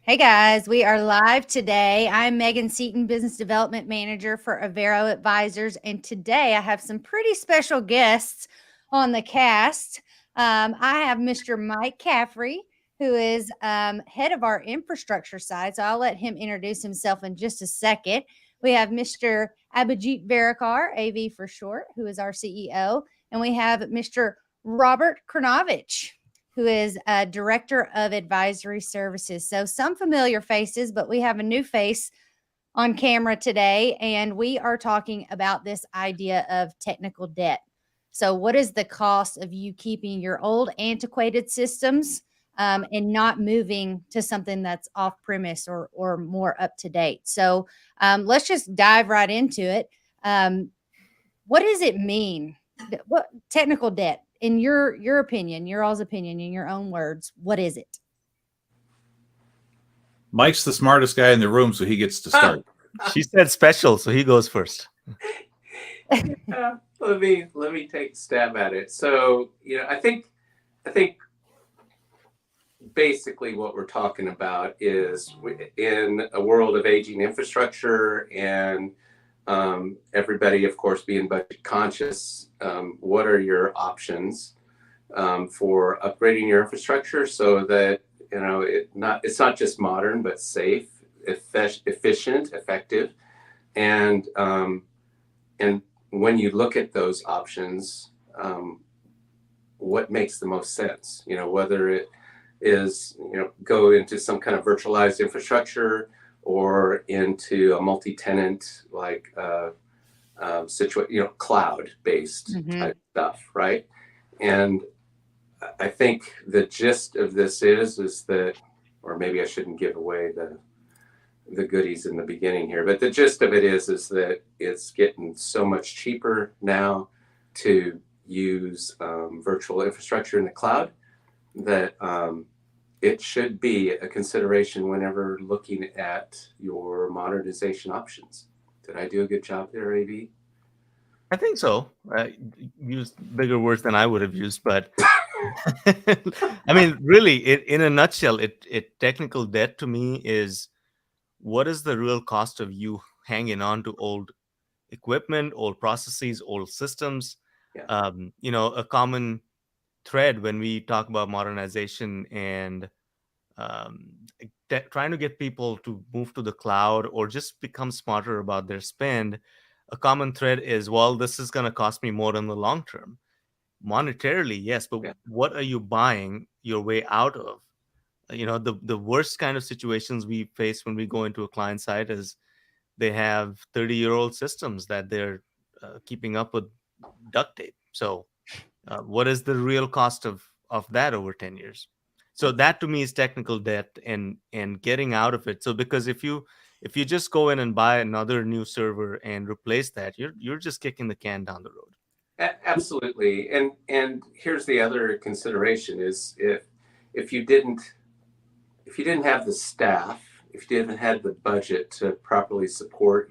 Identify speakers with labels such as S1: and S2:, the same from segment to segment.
S1: Hey guys, we are live today. I'm Megan Seaton, Business Development Manager for Avero Advisors, and today I have some pretty special guests on the cast. I have Mr. Mike Caffrey, who is head of our infrastructure side, so I'll let him introduce himself in just a second. We have Mr. Abhijit Varakar, AV for short, who is our CEO, and we have Mr. Robert Krnovich, who is a director of advisory services. So some familiar faces, but we have a new face on camera today, and we are talking about this idea of technical debt. So what is the cost of you keeping your old antiquated systems and not moving to something that's off premise or more up to date? So let's just dive right into it. What does it mean? What technical debt? In your opinion, your all's opinion, in your own words, what is it?
S2: Mike's the smartest guy in the room, so he gets to start.
S3: She said special, so he goes first.
S4: Let me take a stab at it. So, I think basically what we're talking about is in a world of aging infrastructure and everybody, of course, being budget conscious. What are your options for upgrading your infrastructure so that it's not just modern but safe, efficient, effective, and when you look at those options, what makes the most sense? Whether it is go into some kind of virtualized infrastructure or into a multi-tenant like cloud-based type stuff, right? And I think the gist of this is that, or maybe I shouldn't give away the goodies in the beginning here, but the gist of it is that it's getting so much cheaper now to use virtual infrastructure in the cloud that it should be a consideration whenever looking at your modernization options. Did I do a good job there, AV?
S3: I think so. I used bigger words than I would have used, but I mean, really, in a nutshell, technical debt to me is what is the real cost of you hanging on to old equipment, old processes, old systems?
S4: Yeah.
S3: A common thread when we talk about modernization and trying to get people to move to the cloud or just become smarter about their spend, a common thread is, well, this is going to cost me more in the long term. Monetarily, yes, but what are you buying your way out of? The worst kind of situations we face when we go into a client site is they have 30-year-old systems that they're keeping up with duct tape. So what is the real cost of that over 10 years? So that to me is technical debt and getting out of it. So because if you just go in and buy another new server and replace that, you're just kicking the can down the road.
S4: Absolutely. And here's the other consideration is if you didn't have the staff, if you didn't have the budget to properly support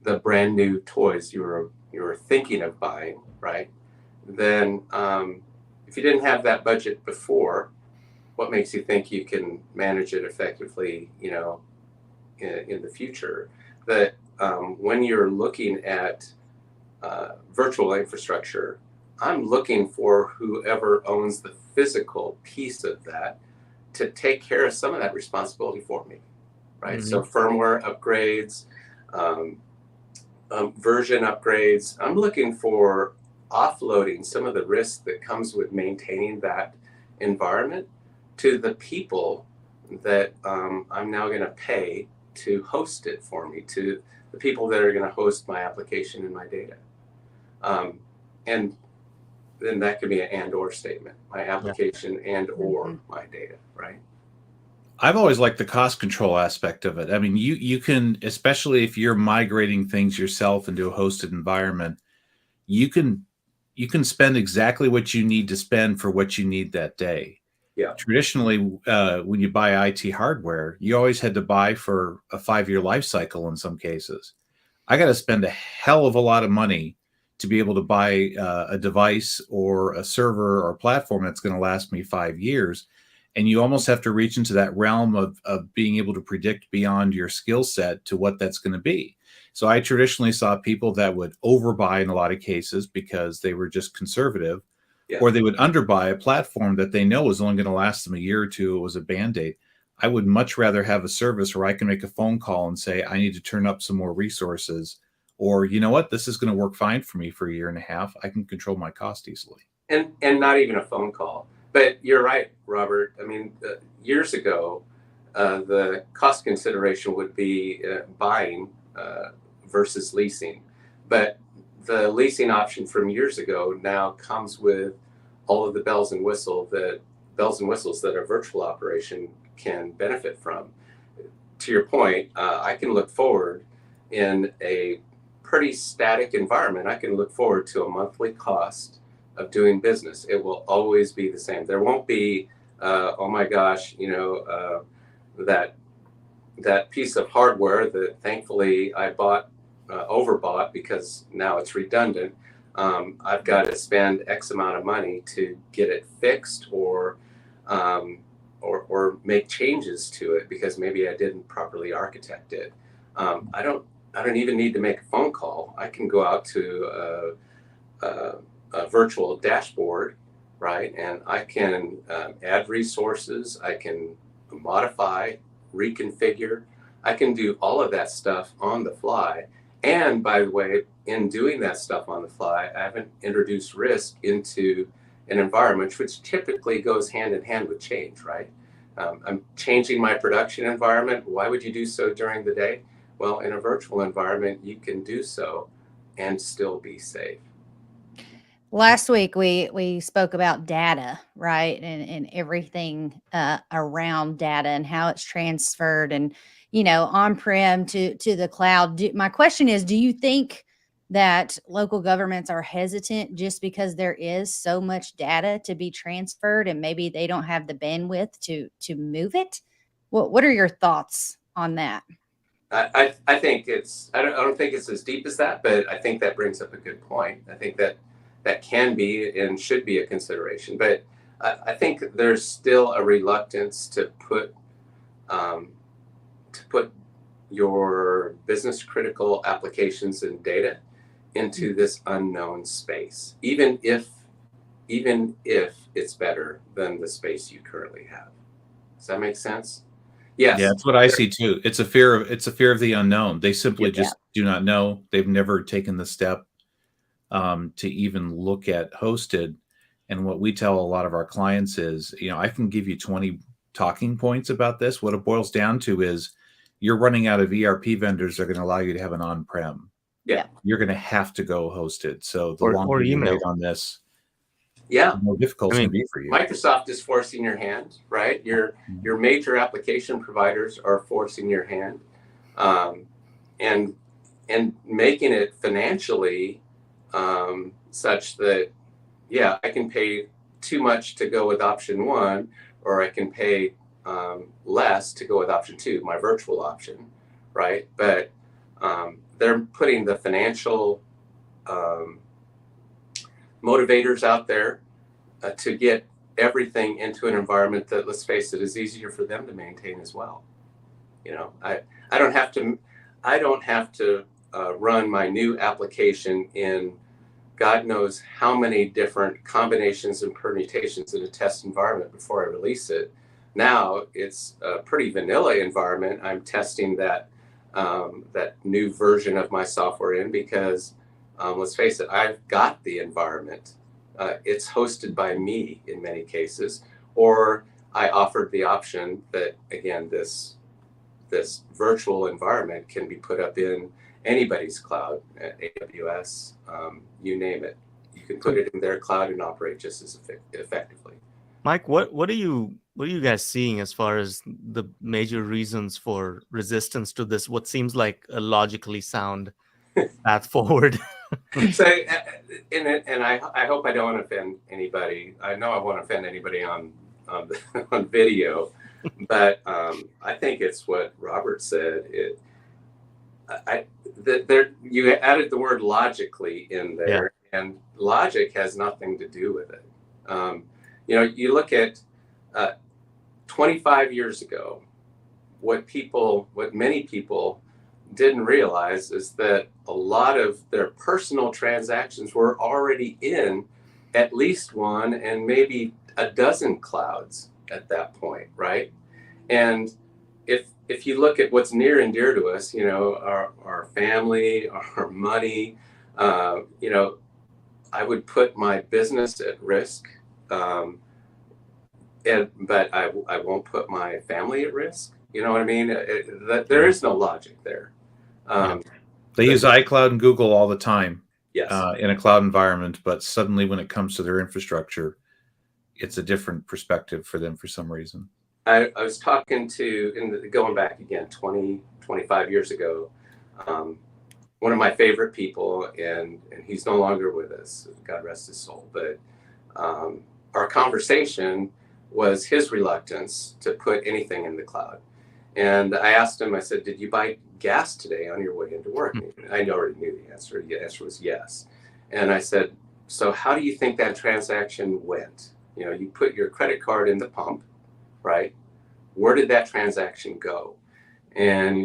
S4: the brand new toys you were thinking of buying, right? Then if you didn't have that budget before, what makes you think you can manage it effectively, in the future? That when you're looking at virtual infrastructure, I'm looking for whoever owns the physical piece of that to take care of some of that responsibility for me, right? Mm-hmm. So firmware upgrades, version upgrades. I'm looking for offloading some of the risk that comes with maintaining that environment to the people that I'm now going to pay to host it for me, to the people that are going to host my application and my data. And then that could be an and/or statement, my application and/or my data, right?
S2: I've always liked the cost control aspect of it. I mean, you can, especially if you're migrating things yourself into a hosted environment, you can spend exactly what you need to spend for what you need that day.
S4: Yeah.
S2: Traditionally, when you buy IT hardware, you always had to buy for a 5-year life cycle in some cases. I got to spend a hell of a lot of money to be able to buy a device or a server or platform that's going to last me 5 years. And you almost have to reach into that realm of being able to predict beyond your skill set to what that's going to be. So I traditionally saw people that would overbuy in a lot of cases because they were just conservative, or they would underbuy a platform that they know is only going to last them a year or two. It was a Band-Aid. I would much rather have a service where I can make a phone call and say, I need to turn up some more resources, or, you know what, this is going to work fine for me for a year and a half. I can control my cost easily.
S4: And not even a phone call. But you're right, Robert. I mean, years ago, the cost consideration would be buying versus leasing. But the leasing option from years ago now comes with all of the bells and whistles that a virtual operation can benefit from. To your point, I can look forward in a pretty static environment. I can look forward to a monthly cost of doing business. It will always be the same. There won't be, oh my gosh, that piece of hardware that thankfully I overbought because now it's redundant. I've got to spend X amount of money to get it fixed or make changes to it because maybe I didn't properly architect it. I don't even need to make a phone call. I can go out to a virtual dashboard, right? And I can add resources. I can modify, reconfigure. I can do all of that stuff on the fly. And by the way, in doing that stuff on the fly, I haven't introduced risk into an environment, which typically goes hand in hand with change, right? I'm changing my production environment. Why would you do so during the day? Well, in a virtual environment, you can do so and still be safe.
S1: Last week we spoke about data, right? And everything around data and how it's transferred and, on-prem to the cloud. My question is, do you think that local governments are hesitant just because there is so much data to be transferred and maybe they don't have the bandwidth to move it? What are your thoughts on that?
S4: I think I don't think it's as deep as that, but I think that brings up a good point. I think that can be and should be a consideration, but I think there's still a reluctance to put your business critical applications and data into this unknown space, even if it's better than the space you currently have. Does that make sense? Yes.
S2: Yeah, that's what I see too. It's a fear of the unknown. They simply just do not know. They've never taken the step to even look at hosted. And what we tell a lot of our clients is, I can give you 20 talking points about this. What it boils down to is you're running out of ERP vendors that are going to allow you to have an on-prem.
S4: Yeah.
S2: You're going to have to go hosted. So the longer you wait on this, the more difficult it's going to be for you.
S4: Microsoft is forcing your hand, right? Your major application providers are forcing your hand, and making it financially such that, I can pay too much to go with option one, or I can pay less to go with option two, my virtual option, right? But they're putting the financial motivators out there to get everything into an environment that, let's face it, is easier for them to maintain as well. I don't have to run my new application in God knows how many different combinations and permutations in a test environment before I release it. Now it's a pretty vanilla environment. I'm testing that new version of my software in because let's face it, I've got the environment. It's hosted by me in many cases, or I offered the option that, again, this virtual environment can be put up in anybody's cloud, AWS, you name it. You can put it in their cloud and operate just as effectively.
S3: Mike, what are you guys seeing as far as the major reasons for resistance to this? What seems like a logically sound path forward?
S4: So, and I hope I don't offend anybody. I know I won't offend anybody on video, but I think it's what Robert said. You added the word logically in there, and logic has nothing to do with it. You look at 25 years ago, what many people didn't realize is that a lot of their personal transactions were already in at least one and maybe a dozen clouds at that point, right? And if you look at what's near and dear to us, our family, our money, I would put my business at risk, but I won't put my family at risk. You know what I mean? There is no logic there.
S2: They use iCloud and Google all the time,
S4: yes,
S2: in a cloud environment, but suddenly when it comes to their infrastructure, it's a different perspective for them for some reason.
S4: I was talking to, going back again, 25 years ago, one of my favorite people, and he's no longer with us, God rest his soul, but our conversation was his reluctance to put anything in the cloud. And I asked him, I said, did you buy gas today on your way into work? I already knew the answer. The answer was yes. And I said, so how do you think that transaction went? You put your credit card in the pump, right? Where did that transaction go? And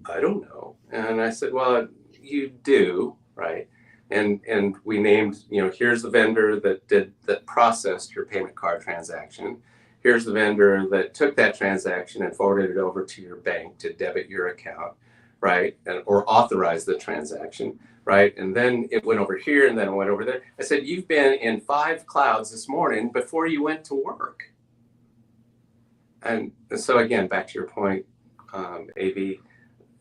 S4: I don't know. And I said, well, you do, right? And we named, here's the vendor that processed your payment card transaction. Here's the vendor that took that transaction and forwarded it over to your bank to debit your account, right? Or authorize the transaction, right? And then it went over here and then it went over there. I said, you've been in 5 clouds this morning before you went to work. And so again, back to your point, AB,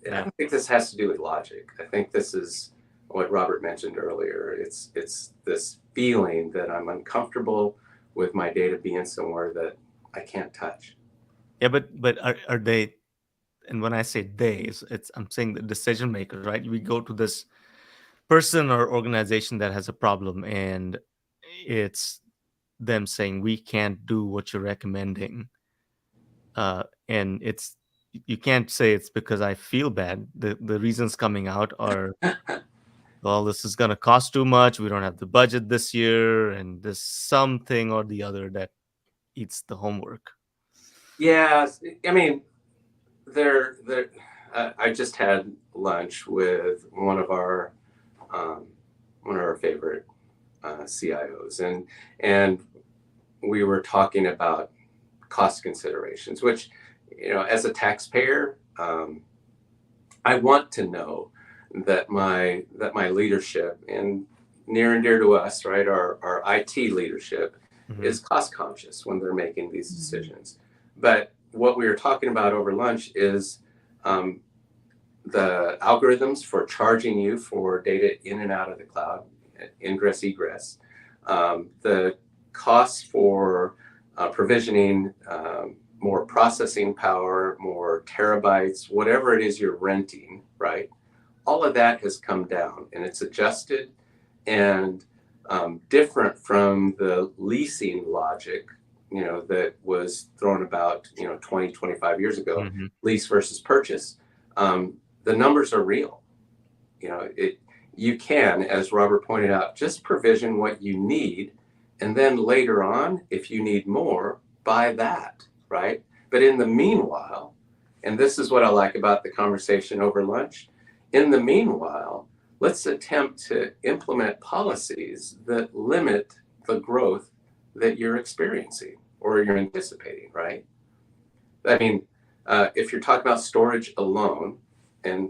S4: I don't think this has to do with logic. I think this is what Robert mentioned earlier. It's this feeling that I'm uncomfortable with my data being somewhere that I can't touch.
S3: Yeah, but are they? And when I say they, I'm saying the decision makers, right? We go to this person or organization that has a problem, and it's them saying we can't do what you're recommending, and you can't say it's because I feel bad. The reasons coming out are, well, this is going to cost too much. We don't have the budget this year, and there's something or the other that eats the homework.
S4: Yeah, I mean, I just had lunch with one of our favorite CIOs, and we were talking about cost considerations, which, as a taxpayer, I want to know that my leadership, and near and dear to us, right, our IT leadership, is cost conscious when they're making these decisions. But what we were talking about over lunch is the algorithms for charging you for data in and out of the cloud, ingress, egress, the costs for provisioning more processing power, more terabytes, whatever it is you're renting, right? All of that has come down and it's adjusted and different from the leasing logic, that was thrown about, 20, 25 years ago, lease versus purchase. The numbers are real. You can, as Robert pointed out, just provision what you need. And then later on, if you need more, buy that, right? But in the meanwhile, and this is what I like about the conversation over lunch, in the meanwhile, let's attempt to implement policies that limit the growth that you're experiencing or you're anticipating, right? I mean, if you're talking about storage alone, and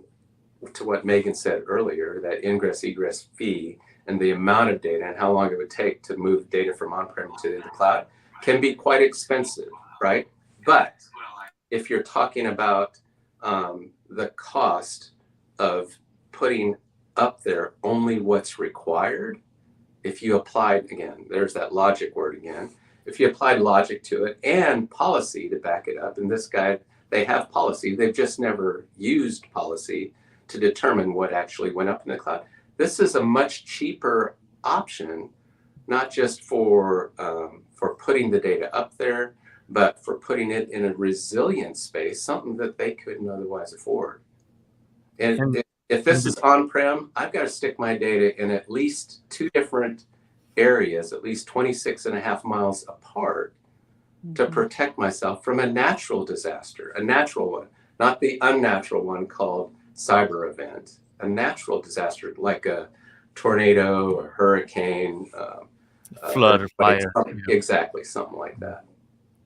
S4: to what Megan said earlier, that ingress egress fee and the amount of data and how long it would take to move data from on-prem to the cloud can be quite expensive, right? But if you're talking about the cost of putting up there only what's required, if you applied, again, there's that logic word again, if you applied logic to it and policy to back it up, and this guy, they have policy, they've just never used policy to determine what actually went up in the cloud. This is a much cheaper option, not just for putting the data up there, but for putting it in a resilient space, something that they couldn't otherwise afford. And if this is on-prem, I've got to stick my data in at least 2 different areas, at least 26 and a half miles apart, to
S1: Mhm.
S4: protect myself from a natural disaster, a natural one, not the unnatural one called cyber event, a natural disaster like a tornado, a hurricane,
S3: Flood or
S4: earthquake,
S3: fire. Yeah.
S4: exactly, something like that.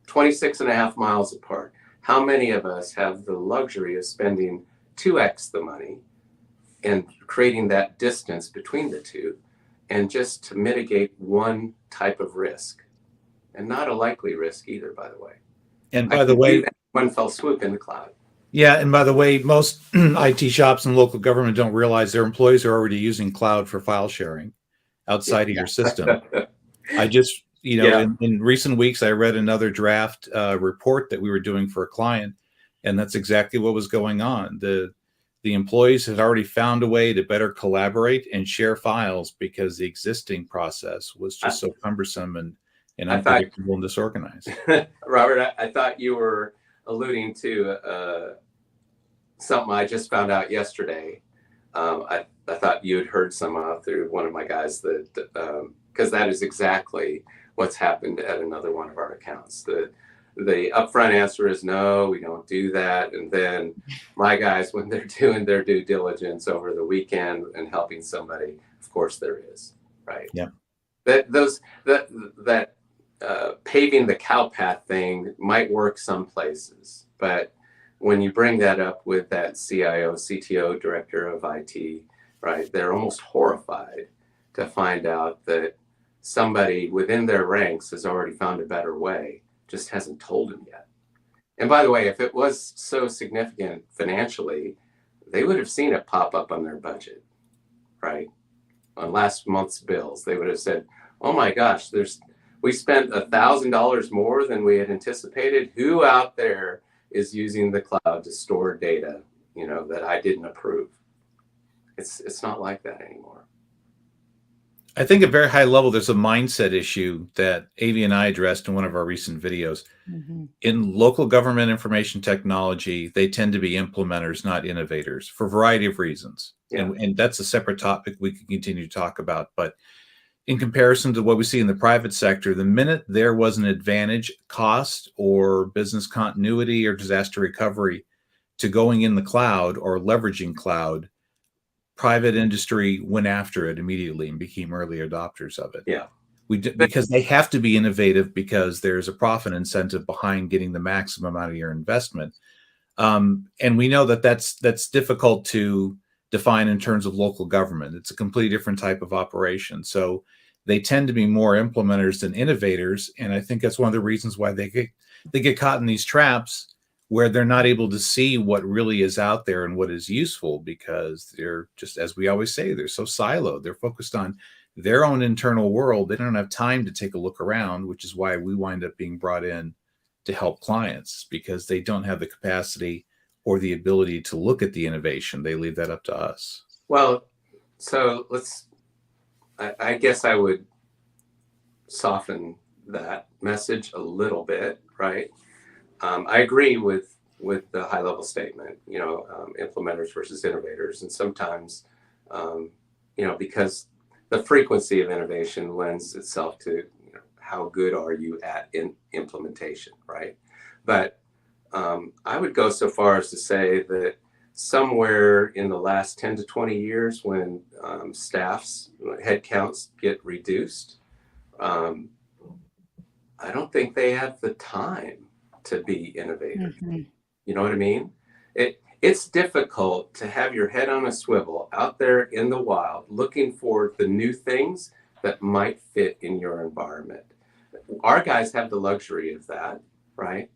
S4: 26.5 miles apart. How many of us have the luxury of spending 2x the money and creating that distance between the two, and just to mitigate one type of risk, and not a likely risk either, by the way.
S2: And
S4: I
S2: by the
S4: can do
S2: way,
S4: that in one fell swoop in the cloud.
S2: yeah, and by the way, most IT shops and local government don't realize their employees are already using cloud for file sharing outside of your system. I just,
S4: Yeah.
S2: in recent weeks, I read another draft report that we were doing for a client, and that's exactly what was going on. The employees had already found a way to better collaborate and share files because the existing process was just so cumbersome and unpredictable and disorganized.
S4: Robert, I thought you were alluding to something I just found out yesterday. I thought you had heard some through one of my guys that, because that is exactly what's happened at another one of our accounts. The upfront answer is no, we don't do that. And then my guys, when they're doing their due diligence over the weekend and helping somebody, of course there is, right?
S2: Yeah.
S4: That paving the cow path thing might work some places, but when you bring that up with that CIO, CTO, director of IT, right, they're almost horrified to find out that somebody within their ranks has already found a better way, just hasn't told them yet. And by the way, if it was so significant financially, they would have seen it pop up on their budget, right? On last month's bills, they would have said, oh my gosh, we spent $1,000 more than we had anticipated. Who out there is using the cloud to store data, that I didn't approve? It's not like that anymore.
S2: I think at very high level, there's a mindset issue that Avi and I addressed in one of our recent videos.
S1: Mm-hmm.
S2: In local government information technology, they tend to be implementers, not innovators, for a variety of reasons.
S4: Yeah.
S2: And that's a separate topic we can continue to talk about. But in comparison to what we see in the private sector, the minute there was an advantage, cost, or business continuity or disaster recovery to going in the cloud or leveraging cloud, private industry went after it immediately and became early adopters of it.
S4: Yeah.
S2: Because they have to be innovative because there's a profit incentive behind getting the maximum out of your investment. And we know that that's difficult to define in terms of local government. It's a completely different type of operation. So they tend to be more implementers than innovators. And I think that's one of the reasons why they get caught in these traps where they're not able to see what really is out there and what is useful, because they're just, as we always say, they're so siloed. They're focused on their own internal world. They don't have time to take a look around, which is why we wind up being brought in to help clients, because they don't have the capacity or the ability to look at the innovation. They leave that up to us.
S4: Well, so I guess I would soften that message a little bit, right? I agree with the high level statement, implementers versus innovators. And sometimes, because the frequency of innovation lends itself to how good are you at implementation, right? But I would go so far as to say that somewhere in the last 10 to 20 years, when staff's headcounts get reduced, I don't think they have the time to be innovators.
S1: Mm-hmm.
S4: You know what I mean? It's difficult to have your head on a swivel out there in the wild looking for the new things that might fit in your environment. Our guys have the luxury of that, right?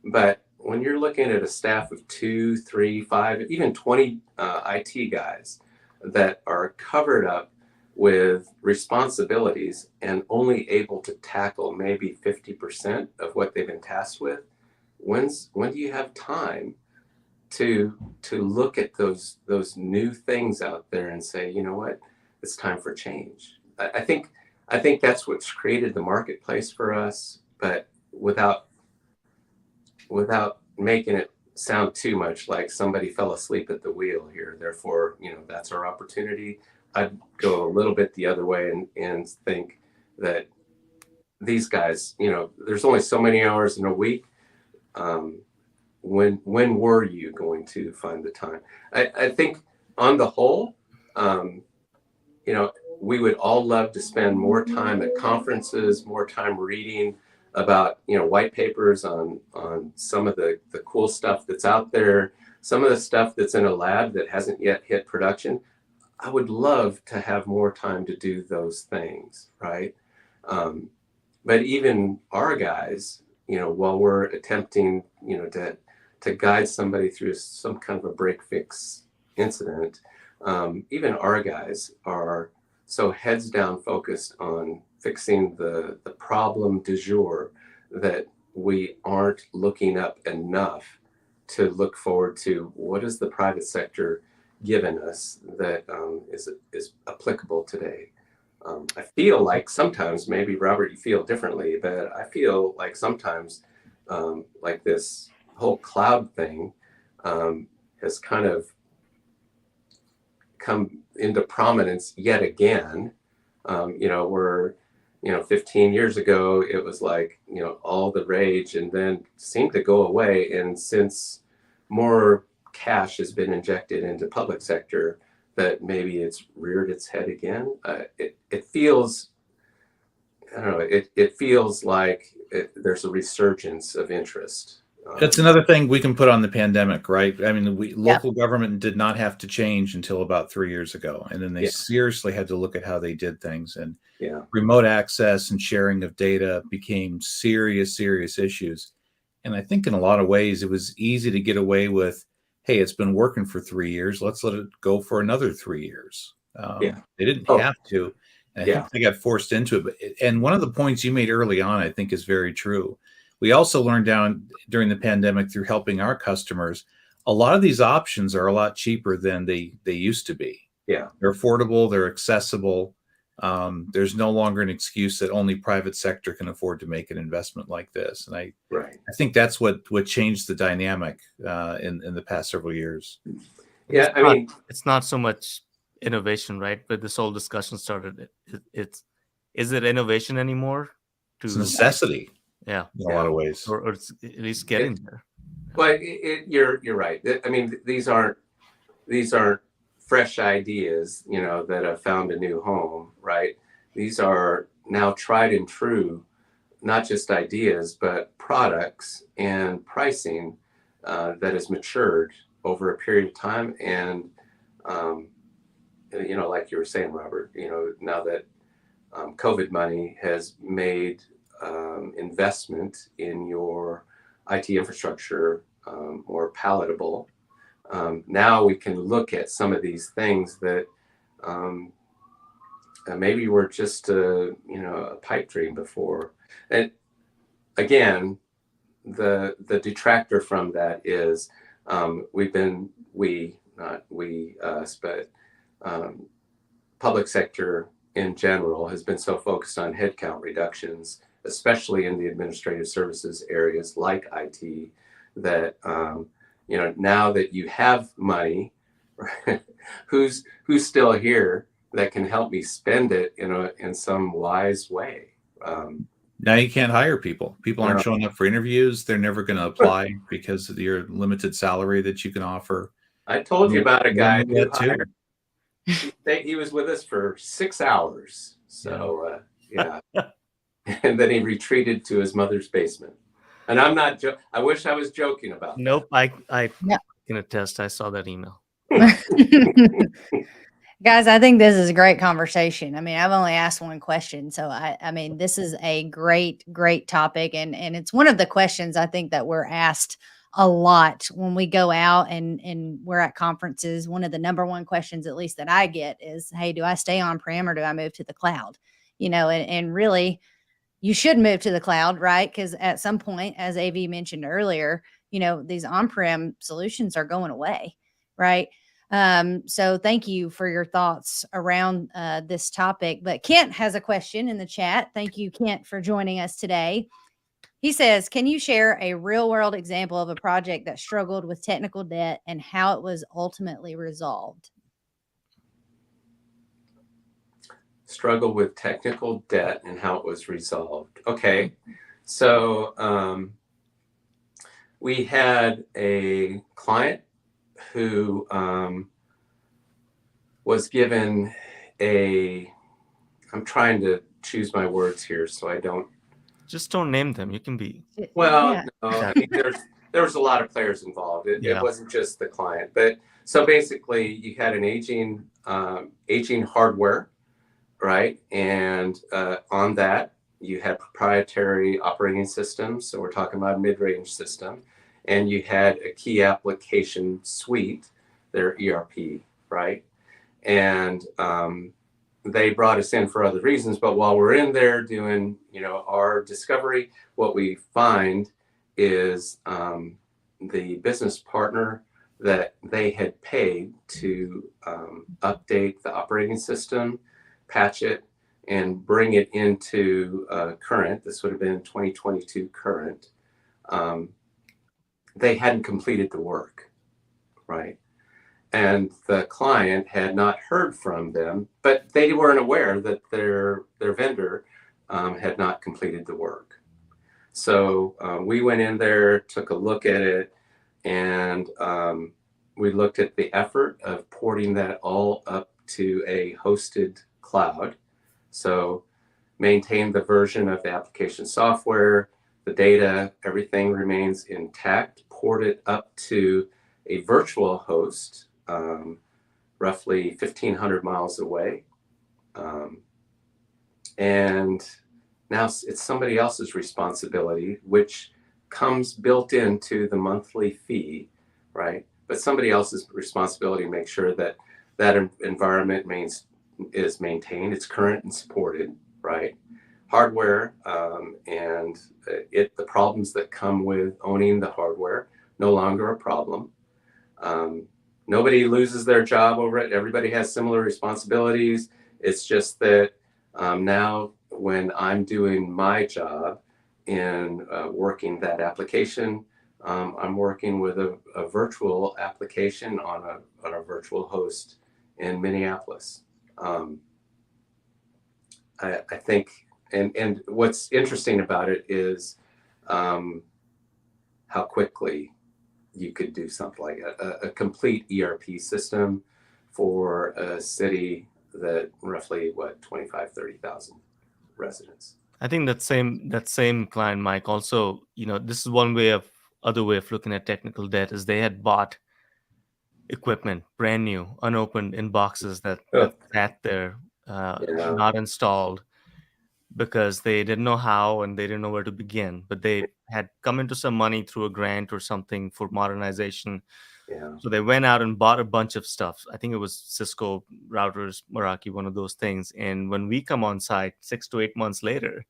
S4: But when you're looking at a staff of 2, 3, 5, even 20 IT guys that are covered up with responsibilities and only able to tackle maybe 50% of what they've been tasked with, when do you have time to look at those new things out there and say, you know what, it's time for change? I think that's what's created the marketplace for us, but without making it sound too much like somebody fell asleep at the wheel here, therefore that's our opportunity. I'd go a little bit the other way and think that these guys, there's only so many hours in a week. When were you going to find the time? I think on the whole, we would all love to spend more time at conferences, more time reading about, white papers on some of the cool stuff that's out there, some of the stuff that's in a lab that hasn't yet hit production. I would love to have more time to do those things, right? But even our guys, while we're attempting, to guide somebody through some kind of a break fix incident, even our guys are so heads down focused on fixing the problem du jour that we aren't looking up enough to look forward to what is the private sector given us that is applicable today. I feel like sometimes, maybe Robert, you feel differently, but I feel like sometimes like this whole cloud thing has kind of come into prominence yet again. Where 15 years ago it was like all the rage, and then seemed to go away. And since more cash has been injected into public sector, that maybe it's reared its head again. It feels, I don't know, it feels like there's a resurgence of interest.
S2: That's another thing we can put on the pandemic, right? I mean, local government did not have to change until about 3 years ago. And then they seriously had to look at how they did things. And remote access and sharing of data became serious issues. And I think in a lot of ways, it was easy to get away with, hey, it's been working for 3 years. Let's let it go for another 3 yees. They didn't have to. And I think they got forced into it. And one of the points you made early on, I think, is very true. We also learned during the pandemic through helping our customers, a lot of these options are a lot cheaper than they used to be.
S4: Yeah.
S2: They're affordable, they're accessible. There's no longer an excuse that only private sector can afford to make an investment like this. And I think that's what changed the dynamic in the past several years.
S4: Yeah,
S3: it's not so much innovation, right? But this whole discussion started. Is it innovation anymore?
S2: It's a necessity.
S3: Yeah,
S2: in a lot of ways,
S3: or it's at least getting there.
S4: Well, you're right. I mean, these aren't fresh ideas, that have found a new home, right? These are now tried and true, not just ideas, but products and pricing that has matured over a period of time. And like you were saying, Robert, now that COVID money has made investment in your IT infrastructure more palatable. Now we can look at some of these things that maybe were just a pipe dream before. And again, the detractor from that is public sector in general has been so focused on headcount reductions, especially in the administrative services areas like IT, that now that you have money, right, who's still here that can help me spend it in some wise way.
S2: Now you can't hire people. People aren't showing up for interviews. They're never going to apply because of your limited salary that you can offer.
S4: I told you about a guy who hired. He was with us for 6 hours. So and then he retreated to his mother's basement. And I'm not I wish I was joking about
S3: that. I can attest. I saw that email.
S1: Guys, I think this is a great conversation. I mean, I've only asked one question. So I mean, this is a great topic. And it's one of the questions I think that we're asked a lot when we go out and we're at conferences. One of the number one questions, at least that I get, is, hey, do I stay on-prem or do I move to the cloud? And really, you should move to the cloud, right? Because at some point, as AV mentioned earlier, these on-prem solutions are going away, right? So thank you for your thoughts around this topic. But Kent has a question in the chat. Thank you, Kent, for joining us today. He says, can you share a real world example of a project that struggled with technical debt and how it was ultimately resolved?
S4: struggle with technical debt and how it was resolved. Okay, so we had a client who was given I'm trying to choose my words here so I don't.
S3: Just don't name them. You can be.
S4: Well,
S1: Yeah.
S4: no, I mean, there was a lot of players involved. It wasn't just the client, but so basically you had an aging hardware, right? And on that you had proprietary operating systems. So we're talking about a mid-range system, and you had a key application suite, their ERP, right? And they brought us in for other reasons, but while we're in there doing, our discovery, what we find is the business partner that they had paid to update the operating system, patch it, and bring it into current. This would have been 2022 current. They hadn't completed the work, right? And the client had not heard from them, but they weren't aware that their vendor had not completed the work. So we went in there, took a look at it, and we looked at the effort of porting that all up to a hosted cloud. So maintain the version of the application software, the data, everything remains intact, port it up to a virtual host, roughly 1,500 miles away. And now it's somebody else's responsibility, which comes built into the monthly fee, right? But somebody else's responsibility to make sure that that environment is maintained, it's current and supported, right? Hardware and the problems that come with owning the hardware, no longer a problem. Nobody loses their job over it. Everybody has similar responsibilities. It's just that now when I'm doing my job in working that application, I'm working with a virtual application on a virtual host in Minneapolis. I think, and what's interesting about it is how quickly you could do something like a complete ERP system for a city that roughly 30,000 residents.
S3: I think that same client, Mike, also, this is other way of looking at technical debt is they had bought equipment brand new, unopened in boxes that sat there, not installed, because they didn't know how and they didn't know where to begin. But they had come into some money through a grant or something for modernization.
S4: Yeah.
S3: So they went out and bought a bunch of stuff. I think it was Cisco routers, Meraki, one of those things. And when we come on site 6 to 8 months later,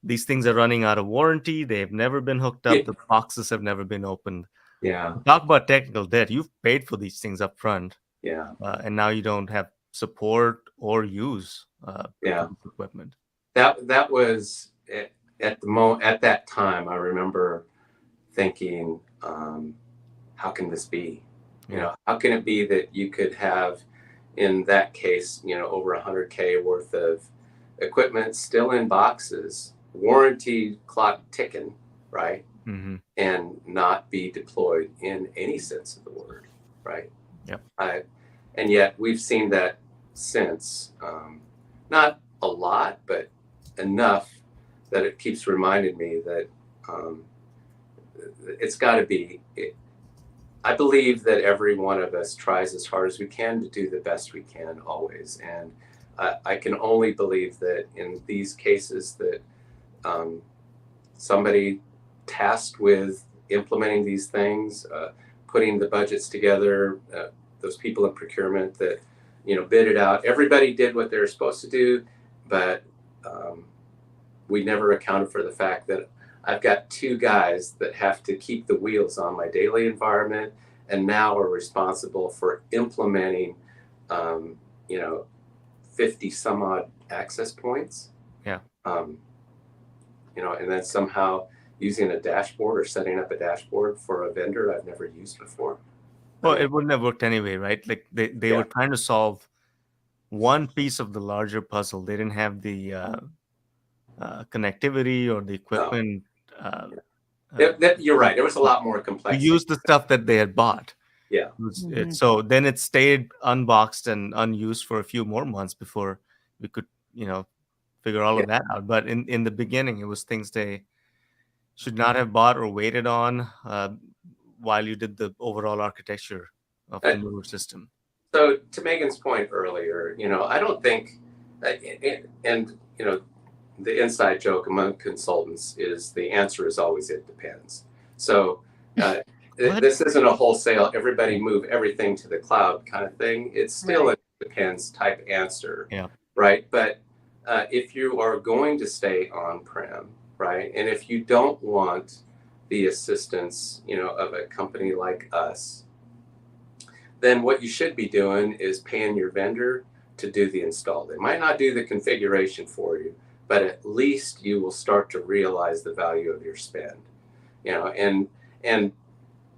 S3: these things are running out of warranty. They've never been hooked up. The boxes have never been opened.
S4: Yeah.
S3: Talk about technical debt. You've paid for these things up front.
S4: Yeah.
S3: And now you don't have support or use equipment.
S4: That was at that time. I remember thinking, how can this be? How can it be that you could have, in that case, over $100K worth of equipment still in boxes, warranty clock ticking, right?
S3: Mm-hmm.
S4: And not be deployed in any sense of the word, right?
S3: Yep.
S4: And yet we've seen that since, not a lot, but enough that it keeps reminding me that it's got to be. I believe that every one of us tries as hard as we can to do the best we can always, and I can only believe that in these cases that somebody tasked with implementing these things, putting the budgets together, those people in procurement that bid it out. Everybody did what they were supposed to do, but we never accounted for the fact that I've got two guys that have to keep the wheels on my daily environment, and now are responsible for implementing 50 some odd access points.
S3: Yeah.
S4: And then somehow using a dashboard or setting up a dashboard for a vendor I've never used before.
S3: Well, it wouldn't have worked anyway, right? Like they were trying to solve one piece of the larger puzzle. They didn't have the connectivity or the equipment.
S4: You're right. There was a lot more
S3: To
S4: complexity.
S3: use the stuff that they had bought.
S4: Yeah.
S3: So then it stayed unboxed and unused for a few more months before we could, figure all of that out. But in the beginning, it was things they should not have bought or waited on while you did the overall architecture of the newer system.
S4: So to Megan's point earlier, I don't think, and the inside joke among consultants is the answer is always it depends. So this isn't a wholesale everybody move everything to the cloud kind of thing. It's still a depends type answer, right? But if you are going to stay on-prem, right, and if you don't want the assistance, of a company like us, then what you should be doing is paying your vendor to do the install. They might not do the configuration for you, but at least you will start to realize the value of your spend, and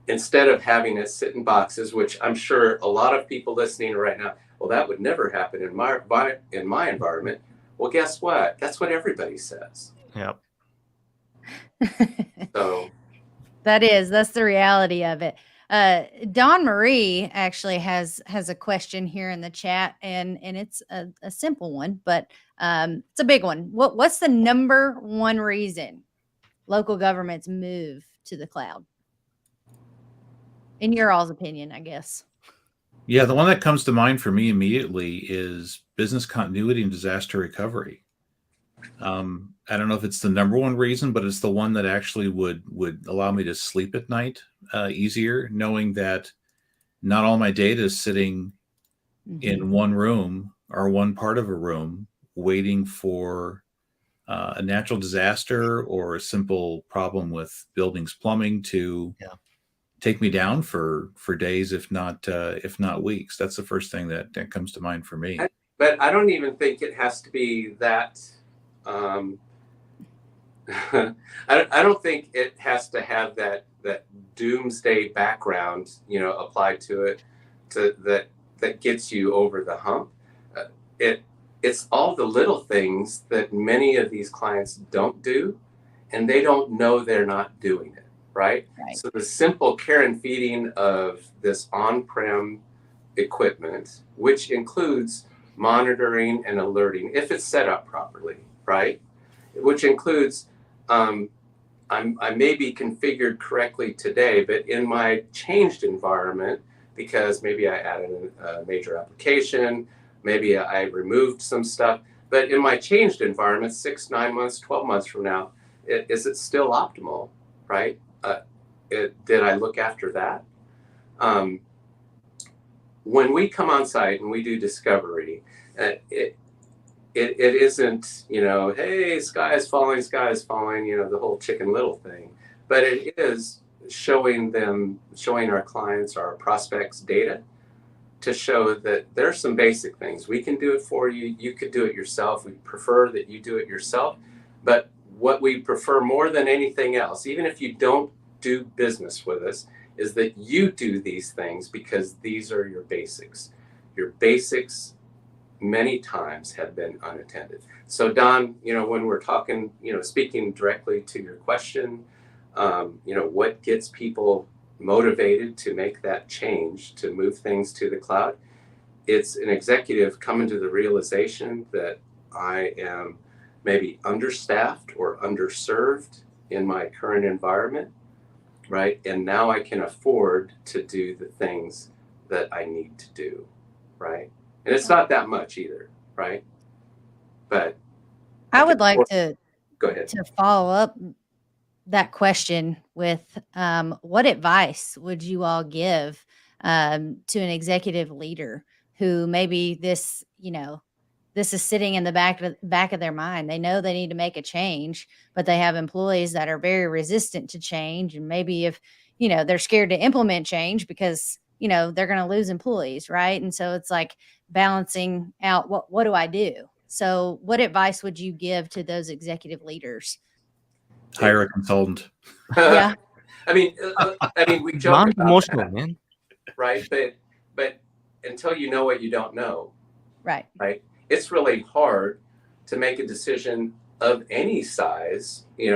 S4: instead of having it sit in boxes, which I'm sure a lot of people listening right now, well, that would never happen in my environment. Well, guess what? That's what everybody says.
S3: Yep.
S4: So
S1: that's the reality of it. Dawn Marie actually has a question here in the chat, and it's a simple one, but it's a big one. What's the number one reason local governments move to the cloud? In your all's opinion, I guess.
S2: Yeah, the one that comes to mind for me immediately is business continuity and disaster recovery. I don't know if it's the number one reason, but it's the one that actually would allow me to sleep at night easier, knowing that not all my data is sitting in one room or one part of a room waiting for a natural disaster or a simple problem with buildings plumbing to take me down for days, if not weeks. That's the first thing that comes to mind for me.
S4: But I don't even think it has to be that. I don't think it has to have that doomsday background, applied to it, that gets you over the hump. It's all the little things that many of these clients don't do, and they don't know they're not doing it, right? So the simple care and feeding of this on-prem equipment, which includes monitoring and alerting, if it's set up properly, right? Which includes, I may be configured correctly today, but in my changed environment, because maybe I added a major application, maybe I removed some stuff, but in my changed environment, 6, 9 months, 12 months from now, is it still optimal, right? Did I look after that? When we come on site and we do discovery, it isn't, hey, sky is falling, the whole Chicken Little thing. But it is showing our clients, our prospects data to show that there's some basic things. We can do it for you. You could do it yourself. We prefer that you do it yourself. But what we prefer more than anything else, even if you don't do business with us, is that you do these things because these are your basics. Your basics many times have been unattended. So Don, when we're talking, speaking directly to your question, what gets people motivated to make that change, to move things to the cloud? It's an executive coming to the realization that I am maybe understaffed or underserved in my current environment, right? And now I can afford to do the things that I need to do, right? And it's not that much either, right? But
S1: I would like to
S4: go ahead
S1: to follow up that question with what advice would you all give to an executive leader who maybe this is sitting in the back of their mind. They know they need to make a change, but they have employees that are very resistant to change. And maybe if, they're scared to implement change because, they're going to lose employees. Right. And so it's like balancing out what do I do? So what advice would you give to those executive leaders?
S2: Hire a consultant.
S1: Yeah.
S4: I mean, we joke about
S3: emotional,
S4: that,
S3: man.
S4: right? But until you know what you don't know,
S1: Right.
S4: right? It's really hard to make a decision of any size. We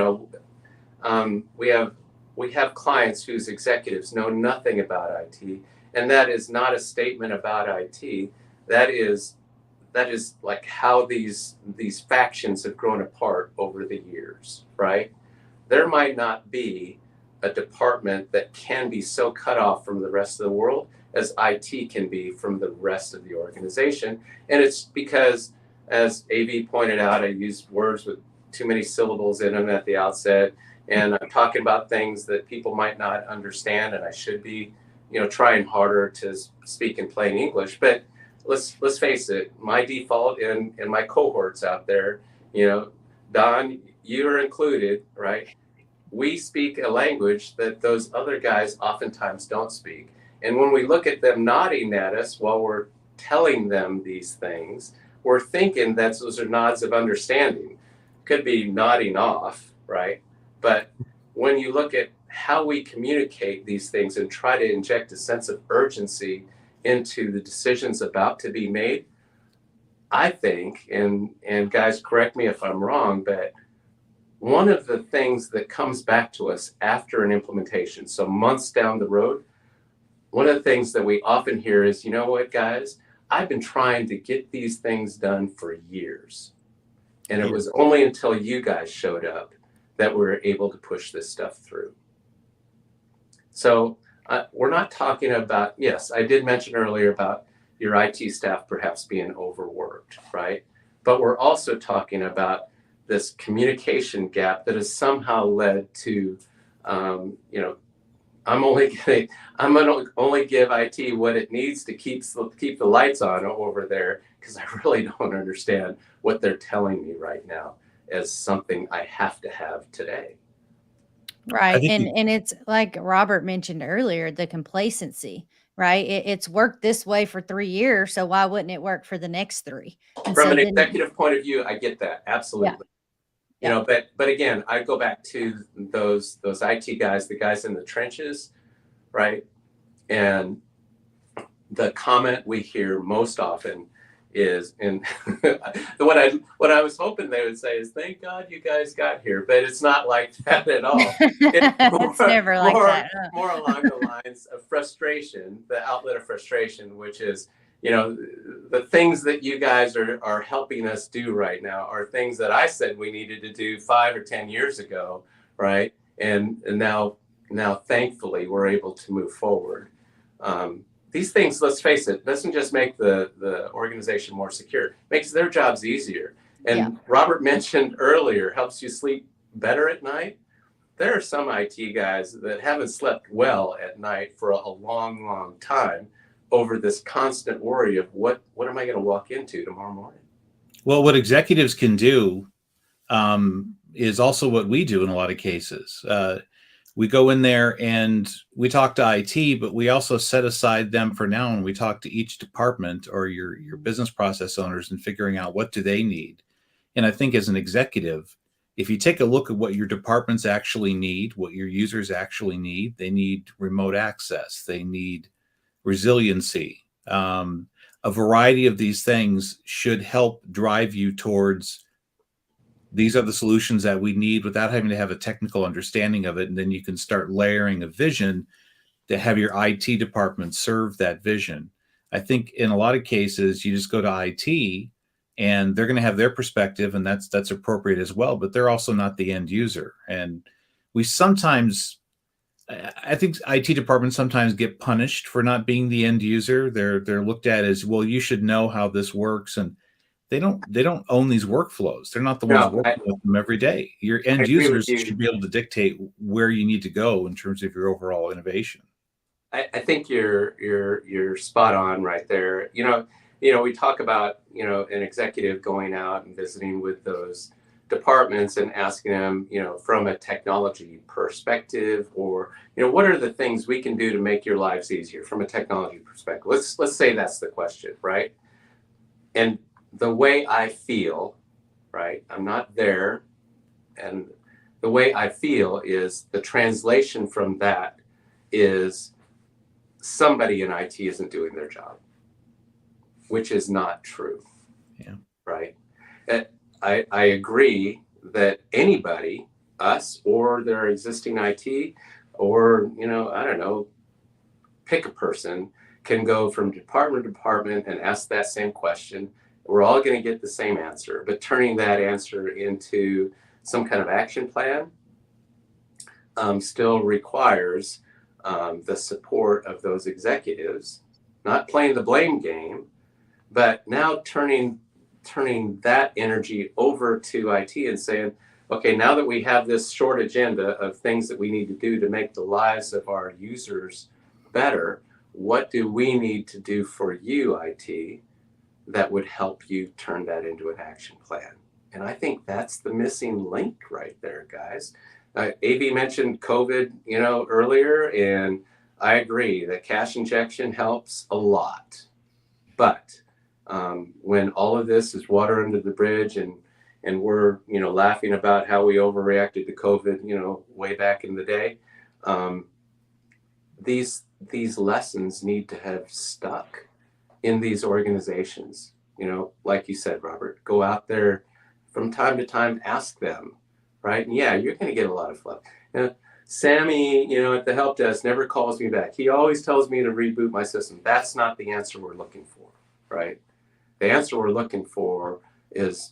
S4: have clients whose executives know nothing about IT, and that is not a statement about IT. That is like how these factions have grown apart over the years, right? There might not be a department that can be so cut off from the rest of the world as IT can be from the rest of the organization. And it's because, as AV pointed out, I used words with too many syllables in them at the outset. And I'm talking about things that people might not understand, and I should be, trying harder to speak in plain English. But let's face it, my default and my cohorts out there, Don, you're included, right? We speak a language that those other guys oftentimes don't speak. And when we look at them nodding at us while we're telling them these things, we're thinking that those are nods of understanding. Could be nodding off, right? But when you look at how we communicate these things and try to inject a sense of urgency into the decisions about to be made, I think, and guys, correct me if I'm wrong, but one of the things that comes back to us after an implementation, so months down the road, one of the things that we often hear is, you know what, guys, I've been trying to get these things done for years. And it was only until you guys showed up that we were able to push this stuff through. So we're not talking about, yes, I did mention earlier about your IT staff perhaps being overworked, right? But we're also talking about this communication gap that has somehow led to, I'm going to only give IT what it needs to keep the lights on over there, because I really don't understand what they're telling me right now as something I have to have today.
S1: Right. And it's like Robert mentioned earlier, the complacency, right? It's worked this way for 3 years, so why wouldn't it work for the next 3? And
S4: From
S1: so
S4: an
S1: then,
S4: executive point of view, I get that. Absolutely.
S1: Yeah.
S4: But again, I go back to those IT guys, the guys in the trenches, right? And the comment we hear most often is, and what I was hoping they would say is, "Thank God you guys got here," but it's not like that at all.
S1: it's never like that.
S4: More along the lines of frustration, the outlet of frustration, which is, the things that you guys are helping us do right now are things that I said we needed to do 5 or 10 years ago, right? And now thankfully we're able to move forward. These things, let's face it, doesn't just make the organization more secure, it makes their jobs easier. And Robert mentioned earlier, helps you sleep better at night. There are some IT guys that haven't slept well at night for a long, long time over this constant worry of what am I going to walk into tomorrow morning?
S2: Well, what executives can do is also what we do in a lot of cases. We go in there and we talk to IT, but we also set aside them for now, and we talk to each department or your business process owners and figuring out what do they need. And I think as an executive, if you take a look at what your departments actually need, what your users actually need, they need remote access, they need resiliency. A variety of these things should help drive you towards, these are the solutions that we need, without having to have a technical understanding of it. And then you can start layering a vision to have your IT department serve that vision. I think in a lot of cases, you just go to IT and they're going to have their perspective, and that's appropriate as well, but they're also not the end user. And we sometimes, I think IT departments sometimes get punished for not being the end user. They're looked at as, well, you should know how this works, and they don't own these workflows. They're not the ones working with them every day. Your end users should be able to dictate where you need to go in terms of your overall innovation.
S4: I think you're spot on right there. We talk about, an executive going out and visiting with those departments and asking them, from a technology perspective, or, what are the things we can do to make your lives easier from a technology perspective? Let's say that's the question, right? And the way I feel, right? I'm not there. And the way I feel is the translation from that is somebody in IT isn't doing their job. which is not true.
S2: Yeah.
S4: Right. I agree that anybody, us or their existing IT, or, I don't know, pick a person, can go from department to department and ask that same question. We're all going to get the same answer, but turning that answer into some kind of action plan still requires the support of those executives, not playing the blame game, but now turning that energy over to IT and saying, okay, now that we have this short agenda of things that we need to do to make the lives of our users better, what do we need to do for you, IT, that would help you turn that into an action plan? And I think that's the missing link right there, guys. AV mentioned COVID, earlier, and I agree that cash injection helps a lot. But when all of this is water under the bridge, and we're laughing about how we overreacted to COVID, way back in the day, these lessons need to have stuck in these organizations. Like you said, Robert, go out there from time to time, ask them, right? And yeah, you're going to get a lot of fluff. Sammy, at the help desk never calls me back. He always tells me to reboot my system. That's not the answer we're looking for, right? The answer we're looking for is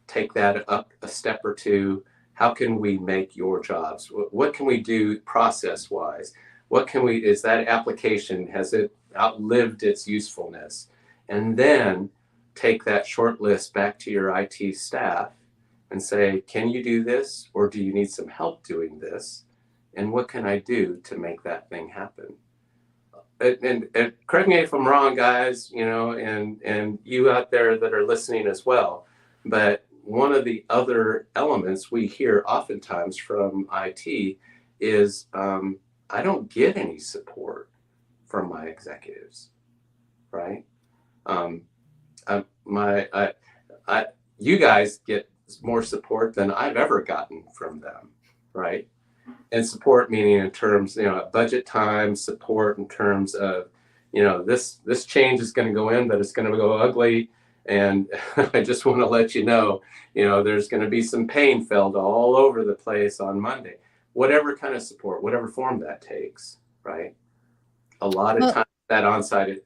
S4: take that up a step or two. How can we make your jobs? What can we do process wise? Is that application, has it outlived its usefulness? And then take that short list back to your IT staff and say, can you do this? Or do you need some help doing this? And what can I do to make that thing happen? And correct me if I'm wrong, guys, and you out there that are listening as well. But one of the other elements we hear oftentimes from IT is I don't get any support from my executives, right? You guys get more support than I've ever gotten from them, right? And support meaning in terms, budget time, support in terms of, this change is going to go in, but it's going to go ugly. And I just want to let there's going to be some pain felt all over the place on Monday. Whatever kind of support, whatever form that takes, right? A lot of times that on-site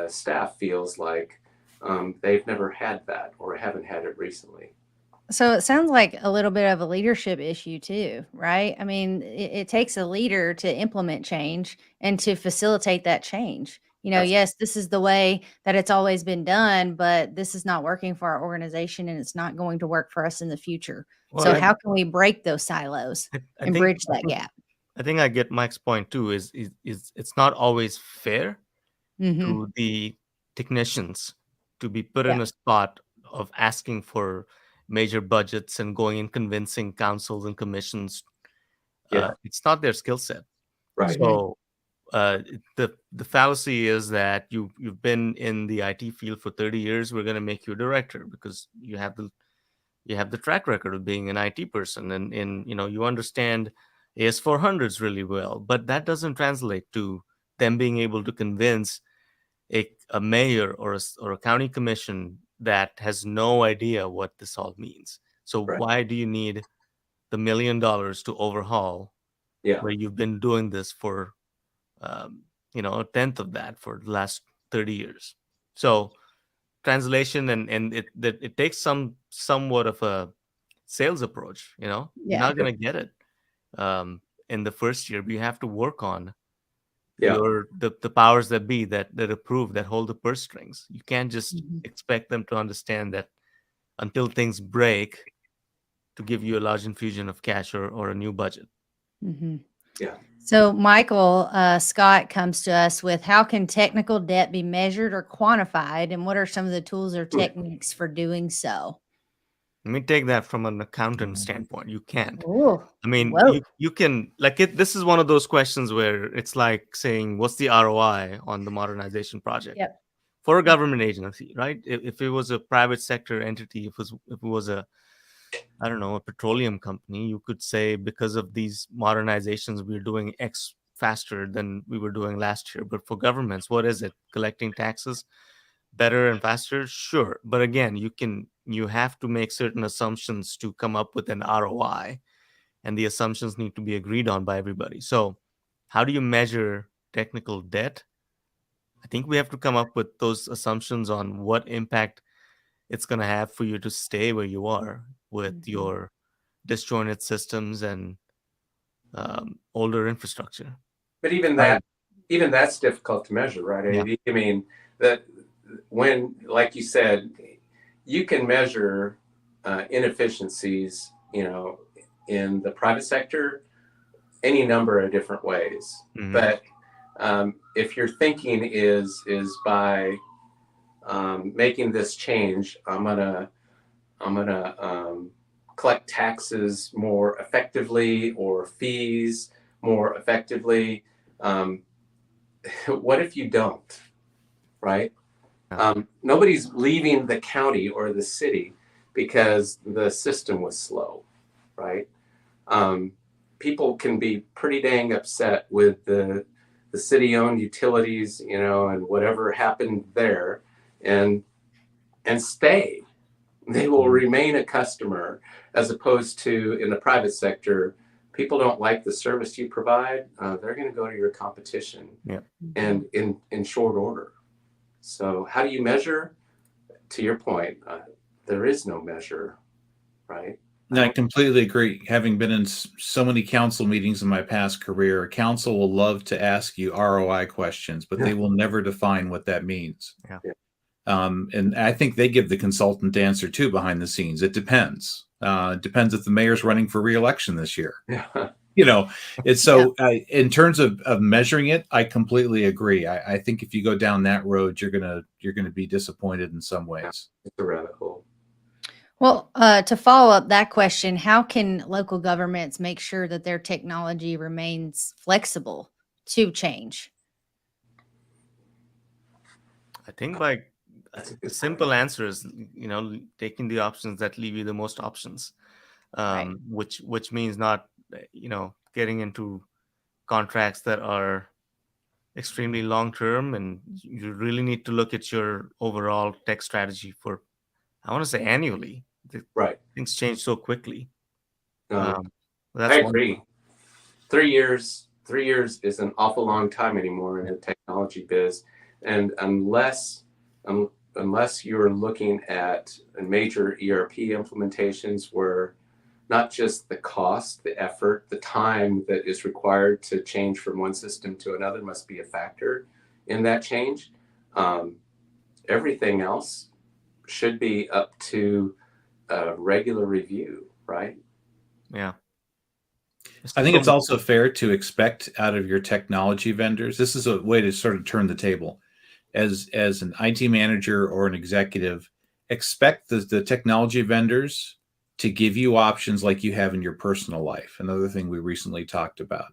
S4: staff feels like they've never had that or haven't had it recently.
S1: So it sounds like a little bit of a leadership issue too, right? I mean, it takes a leader to implement change and to facilitate that change. Yes, this is the way that it's always been done, but this is not working for our organization and it's not going to work for us in the future. So how can we break those silos and bridge that gap?
S3: I think I get Mike's point too, is it's not always fair to the technicians to be put in a spot of asking for major budgets and going and convincing councils and commissions. It's not their skill set.
S4: Right.
S3: So the fallacy is that you've been in the IT field for 30 years. We're going to make you a director because you have the track record of being an IT person, and you understand AS400s really well. But that doesn't translate to them being able to convince a mayor or a county commission that has no idea what this all means. So why do you need the $1 million to overhaul where you've been doing this for a tenth of that for the last 30 years? So translation and it takes somewhat of a sales approach. You're not going to get it in the first year, but you have to work on the powers that be that approve, that hold the purse strings. You can't just expect them to understand that until things break to give you a large infusion of cash or a new budget.
S1: So Michael Scott comes to us with, how can technical debt be measured or quantified, and what are some of the tools or techniques for doing so?
S3: Let me take that from an accountant standpoint. You can't.
S1: Ooh,
S3: I mean, you can, like, this is one of those questions where it's like saying, what's the ROI on the modernization project? For a government agency, right? If it was a private sector entity, if it was a petroleum company, you could say, because of these modernizations, we're doing X faster than we were doing last year. But for governments, what is it? Collecting taxes. better and faster? Sure. But again, you have to make certain assumptions to come up with an ROI, and the assumptions need to be agreed on by everybody. So how do you measure technical debt? I think we have to come up with those assumptions on what impact it's going to have for you to stay where you are with your disjointed systems and older infrastructure.
S4: But even
S2: Right.
S4: that's difficult to measure, right?
S3: Yeah.
S4: I mean, that when, like you said, you can measure inefficiencies, in the private sector any number of different ways.
S3: Mhm.
S4: But if your thinking is by making this change, I'm gonna collect taxes more effectively or fees more effectively. What if you don't, right? Nobody's leaving the county or the city because the system was slow, right? People can be pretty dang upset with the city-owned utilities, and whatever happened there, and stay. They will remain a customer, as opposed to in the private sector, people don't like the service you provide. They're going to go to your competition,
S3: Yeah.
S4: and in short order. So how do you measure? To your point, there is no measure, right?
S2: And I completely agree. Having been in so many council meetings in my past career, a council will love to ask you ROI questions, but they will never define what that means.
S3: Yeah.
S2: And I think they give the consultant answer too behind the scenes. It depends. Depends if the mayor's running for re-election this year.
S4: Yeah.
S2: It's so in terms of measuring it, I completely agree. I think if you go down that road, you're gonna be disappointed in some ways.
S4: It's a rabbit hole.
S1: Well, to follow up that question, how can local governments make sure that their technology remains flexible to change?
S3: I think by
S4: That's a
S3: the
S4: good
S3: simple answer is, taking the options that leave you the most options,
S1: Right.
S3: which means not, getting into contracts that are extremely long term, and you really need to look at your overall tech strategy for, I want to say, annually.
S4: Right.
S3: Things change so quickly.
S4: No,
S3: That's
S4: I
S3: one.
S4: agree. 3 years is an awful long time anymore in the technology biz, and unless you're looking at major ERP implementations where not just the cost, the effort, the time that is required to change from one system to another must be a factor in that change. Everything else should be up to regular review, right?
S3: Yeah.
S2: I think it's also fair to expect out of your technology vendors. This is a way to sort of turn the table. As an IT manager or an executive, expect the technology vendors to give you options like you have in your personal life. Another thing we recently talked about,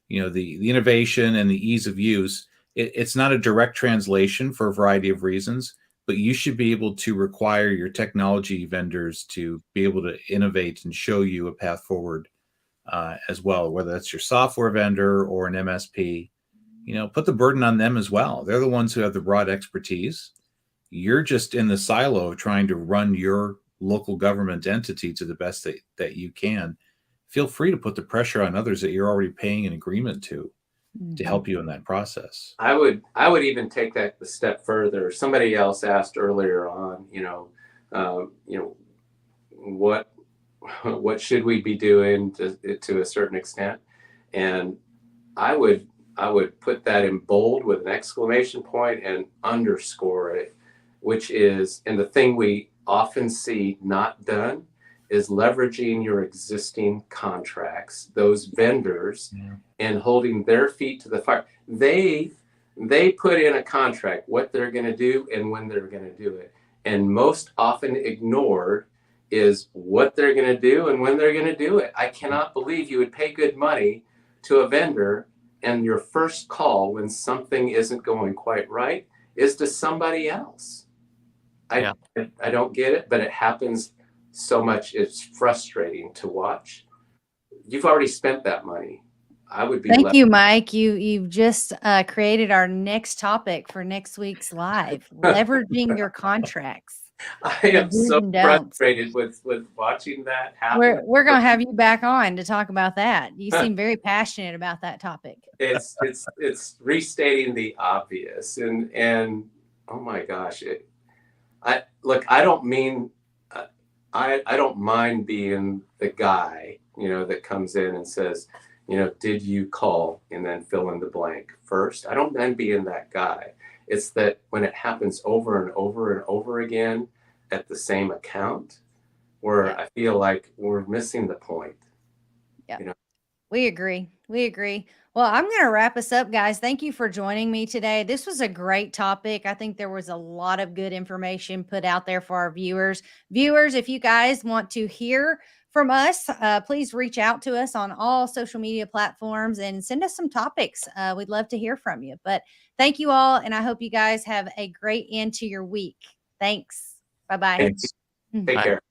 S2: the innovation and the ease of use. It's not a direct translation for a variety of reasons, but you should be able to require your technology vendors to be able to innovate and show you a path forward as well, whether that's your software vendor or an MSP. Put the burden on them as well. They're the ones who have the broad expertise. You're just in the silo trying to run your local government entity to the best that you can. Feel free to put the pressure on others that you're already paying an agreement to help you in that process.
S4: I would even take that a step further. Somebody else asked earlier on, what should we be doing to a certain extent, and I would put that in bold with an exclamation point and underscore it, which is, and the thing we often see not done is leveraging your existing contracts, those vendors, and holding their feet to the fire. They put in a contract what they're going to do and when they're going to do it, and most often ignored is what they're going to do and when they're going to do it. I cannot believe you would pay good money to a vendor and your first call when something isn't going quite right is to somebody else. I don't get it, but it happens so much. It's frustrating to watch. You've already spent that money. I would be.
S1: Thank you, Mike. You've just created our next topic for next week's live: leveraging your contracts.
S4: I
S1: The
S4: am
S1: do's
S4: so
S1: and don'ts.
S4: frustrated with watching that happen.
S1: We're gonna have you back on to talk about that. You seem very passionate about that topic.
S4: It's restating the obvious, and oh my gosh, I don't mean I don't mind being the guy, that comes in and says, did you call, and then fill in the blank first. I don't mind being that guy. It's that when it happens over and over and over again at the same account, where I feel like we're missing the point.
S1: Yeah. We agree. Well, I'm going to wrap us up, guys. Thank you for joining me today. This was a great topic. I think there was a lot of good information put out there for our viewers. Viewers, if you guys want to hear from us, please reach out to us on all social media platforms and send us some topics. We'd love to hear from you. But thank you all, and I hope you guys have a great end to your week. Thanks. Bye-bye.
S4: Take care.